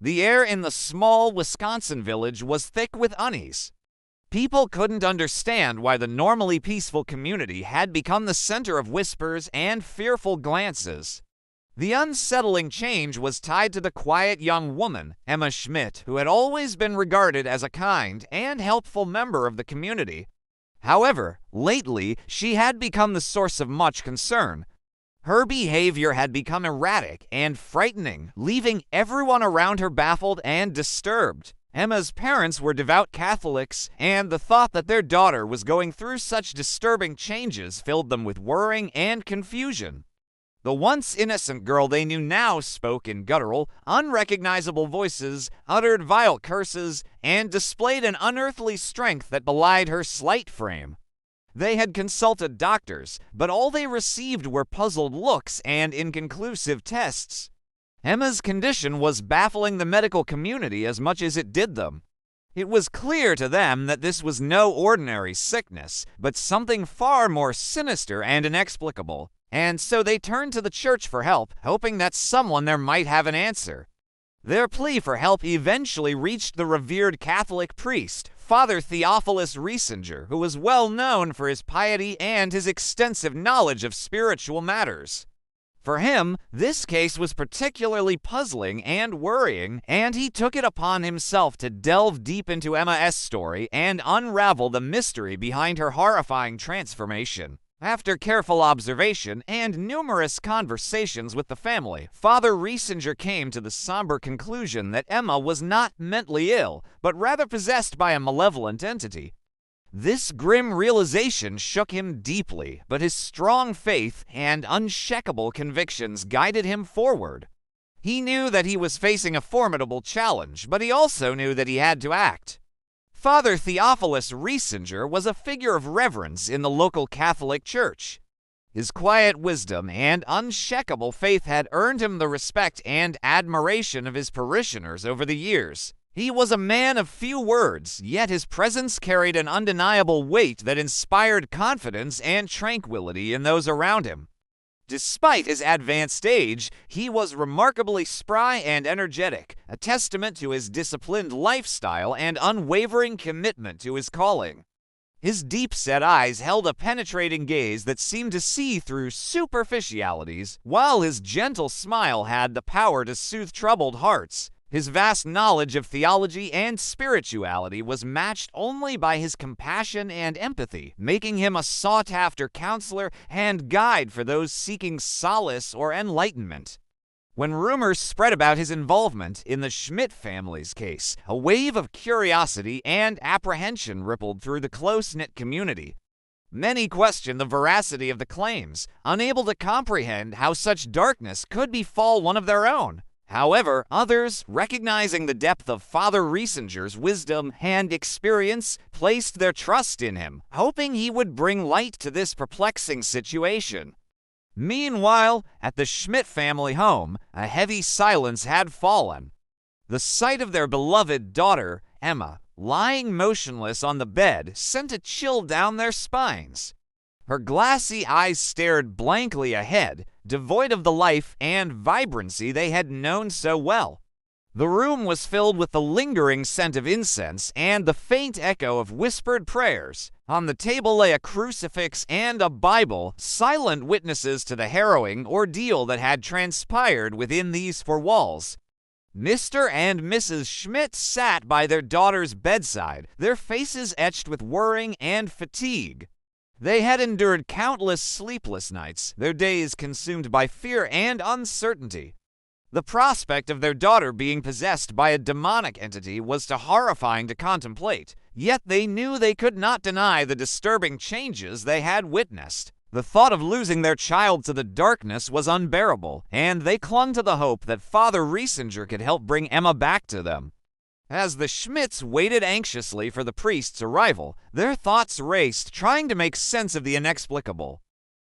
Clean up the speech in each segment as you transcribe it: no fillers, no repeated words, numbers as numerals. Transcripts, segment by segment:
The air in the small Wisconsin village was thick with unease. People couldn't understand why the normally peaceful community had become the center of whispers and fearful glances. The unsettling change was tied to the quiet young woman, Emma Schmidt, who had always been regarded as a kind and helpful member of the community. However, lately, she had become the source of much concern. Her behavior had become erratic and frightening, leaving everyone around her baffled and disturbed. Emma's parents were devout Catholics, and the thought that their daughter was going through such disturbing changes filled them with worrying and confusion. The once innocent girl they knew now spoke in guttural, unrecognizable voices, uttered vile curses, and displayed an unearthly strength that belied her slight frame. They had consulted doctors, but all they received were puzzled looks and inconclusive tests. Emma's condition was baffling the medical community as much as it did them. It was clear to them that this was no ordinary sickness, but something far more sinister and inexplicable, and so they turned to the church for help, hoping that someone there might have an answer. Their plea for help eventually reached the revered Catholic priest, Father Theophilus Riesinger, who was well known for his piety and his extensive knowledge of spiritual matters. For him, this case was particularly puzzling and worrying, and he took it upon himself to delve deep into Emma's story and unravel the mystery behind her horrifying transformation. After careful observation and numerous conversations with the family, Father Riesinger came to the somber conclusion that Emma was not mentally ill, but rather possessed by a malevolent entity. This grim realization shook him deeply, but his strong faith and unshakable convictions guided him forward. He knew that he was facing a formidable challenge, but he also knew that he had to act. Father Theophilus Riesinger was a figure of reverence in the local Catholic Church. His quiet wisdom and unshakable faith had earned him the respect and admiration of his parishioners over the years. He was a man of few words, yet his presence carried an undeniable weight that inspired confidence and tranquility in those around him. Despite his advanced age, he was remarkably spry and energetic, a testament to his disciplined lifestyle and unwavering commitment to his calling. His deep-set eyes held a penetrating gaze that seemed to see through superficialities, while his gentle smile had the power to soothe troubled hearts. His vast knowledge of theology and spirituality was matched only by his compassion and empathy, making him a sought-after counselor and guide for those seeking solace or enlightenment. When rumors spread about his involvement in the Schmidt family's case, a wave of curiosity and apprehension rippled through the close-knit community. Many questioned the veracity of the claims, unable to comprehend how such darkness could befall one of their own. However, others, recognizing the depth of Father Riesinger's wisdom and experience, placed their trust in him, hoping he would bring light to this perplexing situation. Meanwhile, at the Schmidt family home, a heavy silence had fallen. The sight of their beloved daughter, Emma, lying motionless on the bed, sent a chill down their spines. Her glassy eyes stared blankly ahead, devoid of the life and vibrancy they had known so well. The room was filled with the lingering scent of incense and the faint echo of whispered prayers. On the table lay a crucifix and a Bible, silent witnesses to the harrowing ordeal that had transpired within these four walls. Mr. and Mrs. Schmidt sat by their daughter's bedside, their faces etched with worrying and fatigue. They had endured countless sleepless nights, their days consumed by fear and uncertainty. The prospect of their daughter being possessed by a demonic entity was too horrifying to contemplate, yet they knew they could not deny the disturbing changes they had witnessed. The thought of losing their child to the darkness was unbearable, and they clung to the hope that Father Riesinger could help bring Emma back to them. As the Schmidts waited anxiously for the priest's arrival, their thoughts raced, trying to make sense of the inexplicable.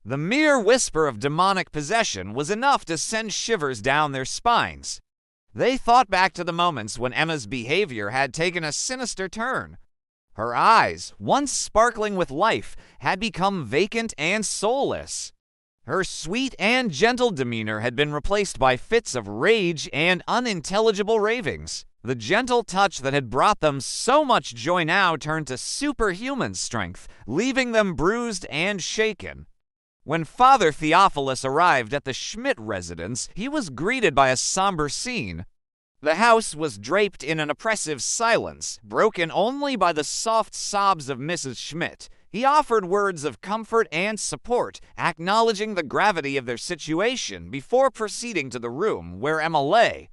The mere whisper of demonic possession was enough to send shivers down their spines. They thought back to the moments when Emma's behavior had taken a sinister turn. Her eyes, once sparkling with life, had become vacant and soulless. Her sweet and gentle demeanor had been replaced by fits of rage and unintelligible ravings. The gentle touch that had brought them so much joy now turned to superhuman strength, leaving them bruised and shaken. When Father Theophilus arrived at the Schmidt residence, he was greeted by a somber scene. The house was draped in an oppressive silence, broken only by the soft sobs of Mrs. Schmidt. He offered words of comfort and support, acknowledging the gravity of their situation before proceeding to the room where Emma lay.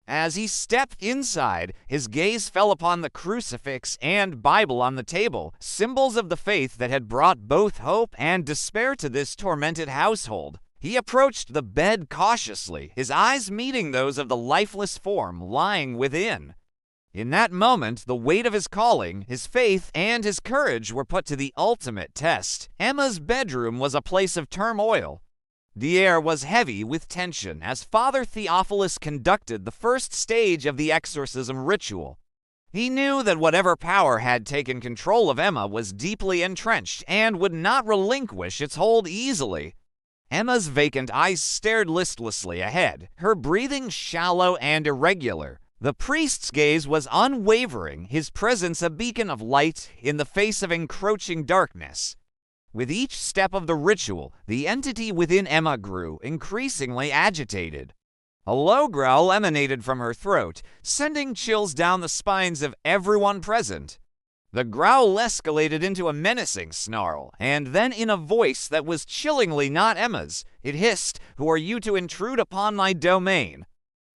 As he stepped inside, his gaze fell upon the crucifix and Bible on the table, symbols of the faith that had brought both hope and despair to this tormented household. He approached the bed cautiously, his eyes meeting those of the lifeless form lying within. In that moment, the weight of his calling, his faith, and his courage were put to the ultimate test. Emma's bedroom was a place of turmoil. The air was heavy with tension as Father Theophilus conducted the first stage of the exorcism ritual. He knew that whatever power had taken control of Emma was deeply entrenched and would not relinquish its hold easily. Emma's vacant eyes stared listlessly ahead, her breathing shallow and irregular. The priest's gaze was unwavering, his presence a beacon of light in the face of encroaching darkness. With each step of the ritual, the entity within Emma grew increasingly agitated. A low growl emanated from her throat, sending chills down the spines of everyone present. The growl escalated into a menacing snarl, and then in a voice that was chillingly not Emma's, it hissed, "Who are you to intrude upon my domain?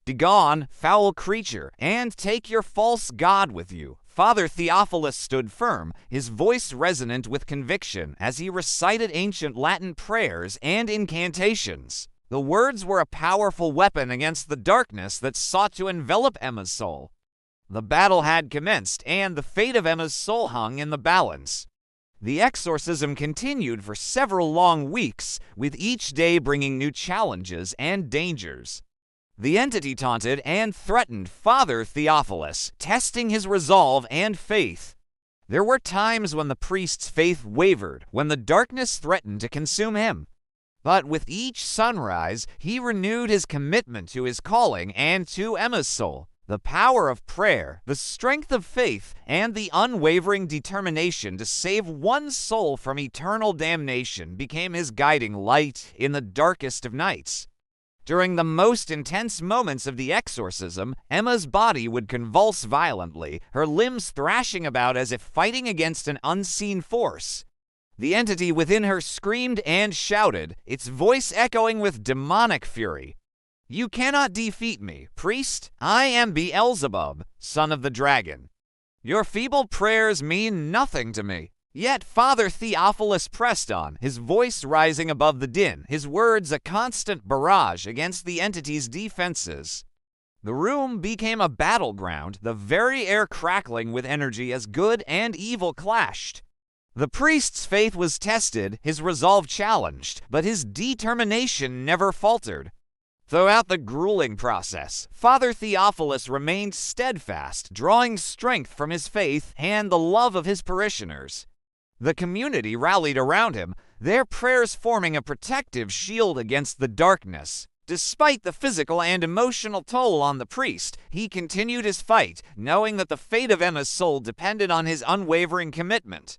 Begone, foul creature, and take your false god with you." Father Theophilus stood firm, his voice resonant with conviction as he recited ancient Latin prayers and incantations. The words were a powerful weapon against the darkness that sought to envelop Emma's soul. The battle had commenced, and the fate of Emma's soul hung in the balance. The exorcism continued for several long weeks, with each day bringing new challenges and dangers. The entity taunted and threatened Father Theophilus, testing his resolve and faith. There were times when the priest's faith wavered, when the darkness threatened to consume him. But with each sunrise, he renewed his commitment to his calling and to Emma's soul. The power of prayer, the strength of faith, and the unwavering determination to save one soul from eternal damnation became his guiding light in the darkest of nights. During the most intense moments of the exorcism, Emma's body would convulse violently, her limbs thrashing about as if fighting against an unseen force. The entity within her screamed and shouted, its voice echoing with demonic fury. "You cannot defeat me, priest. I am Beelzebub, son of the dragon. Your feeble prayers mean nothing to me." Yet Father Theophilus pressed on, his voice rising above the din, his words a constant barrage against the entity's defenses. The room became a battleground, the very air crackling with energy as good and evil clashed. The priest's faith was tested, his resolve challenged, but his determination never faltered. Throughout the grueling process, Father Theophilus remained steadfast, drawing strength from his faith and the love of his parishioners. The community rallied around him, their prayers forming a protective shield against the darkness. Despite the physical and emotional toll on the priest, he continued his fight, knowing that the fate of Emma's soul depended on his unwavering commitment.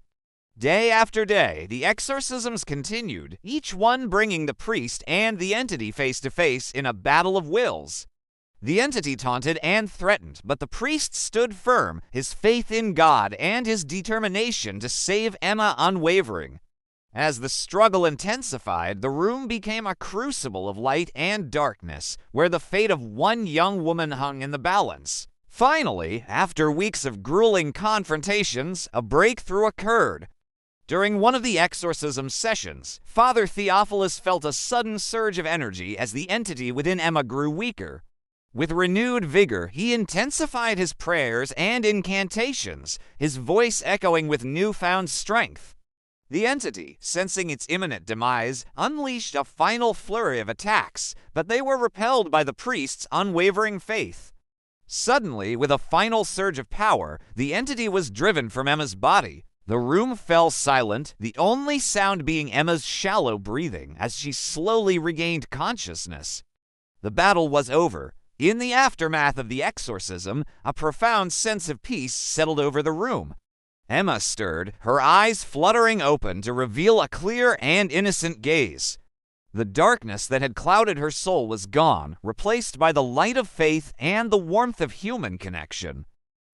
Day after day, the exorcisms continued, each one bringing the priest and the entity face to face in a battle of wills. The entity taunted and threatened, but the priest stood firm, his faith in God and his determination to save Emma unwavering. As the struggle intensified, the room became a crucible of light and darkness, where the fate of one young woman hung in the balance. Finally, after weeks of grueling confrontations, a breakthrough occurred. During one of the exorcism sessions, Father Theophilus felt a sudden surge of energy as the entity within Emma grew weaker. With renewed vigor, he intensified his prayers and incantations, his voice echoing with newfound strength. The entity, sensing its imminent demise, unleashed a final flurry of attacks, but they were repelled by the priest's unwavering faith. Suddenly, with a final surge of power, the entity was driven from Emma's body. The room fell silent, the only sound being Emma's shallow breathing as she slowly regained consciousness. The battle was over. In the aftermath of the exorcism, a profound sense of peace settled over the room. Emma stirred, her eyes fluttering open to reveal a clear and innocent gaze. The darkness that had clouded her soul was gone, replaced by the light of faith and the warmth of human connection.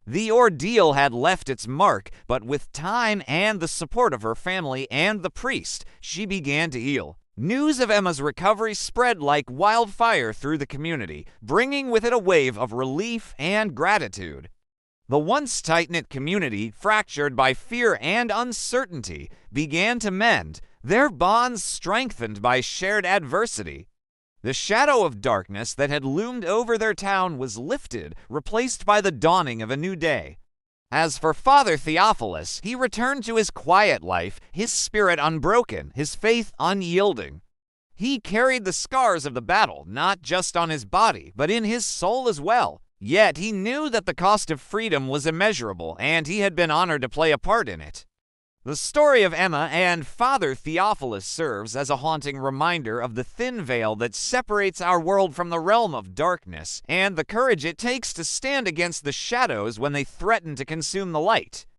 The ordeal had left its mark, but with time and the support of her family and the priest, she began to heal. News of Emma's recovery spread like wildfire through the community, bringing with it a wave of relief and gratitude. The once tight-knit community, fractured by fear and uncertainty, began to mend, their bonds strengthened by shared adversity. The shadow of darkness that had loomed over their town was lifted, replaced by the dawning of a new day. As for Father Theophilus, he returned to his quiet life, his spirit unbroken, his faith unyielding. He carried the scars of the battle, not just on his body, but in his soul as well. Yet he knew that the cost of freedom was immeasurable, and he had been honored to play a part in it. The story of Emma and Father Theophilus serves as a haunting reminder of the thin veil that separates our world from the realm of darkness, and the courage it takes to stand against the shadows when they threaten to consume the light.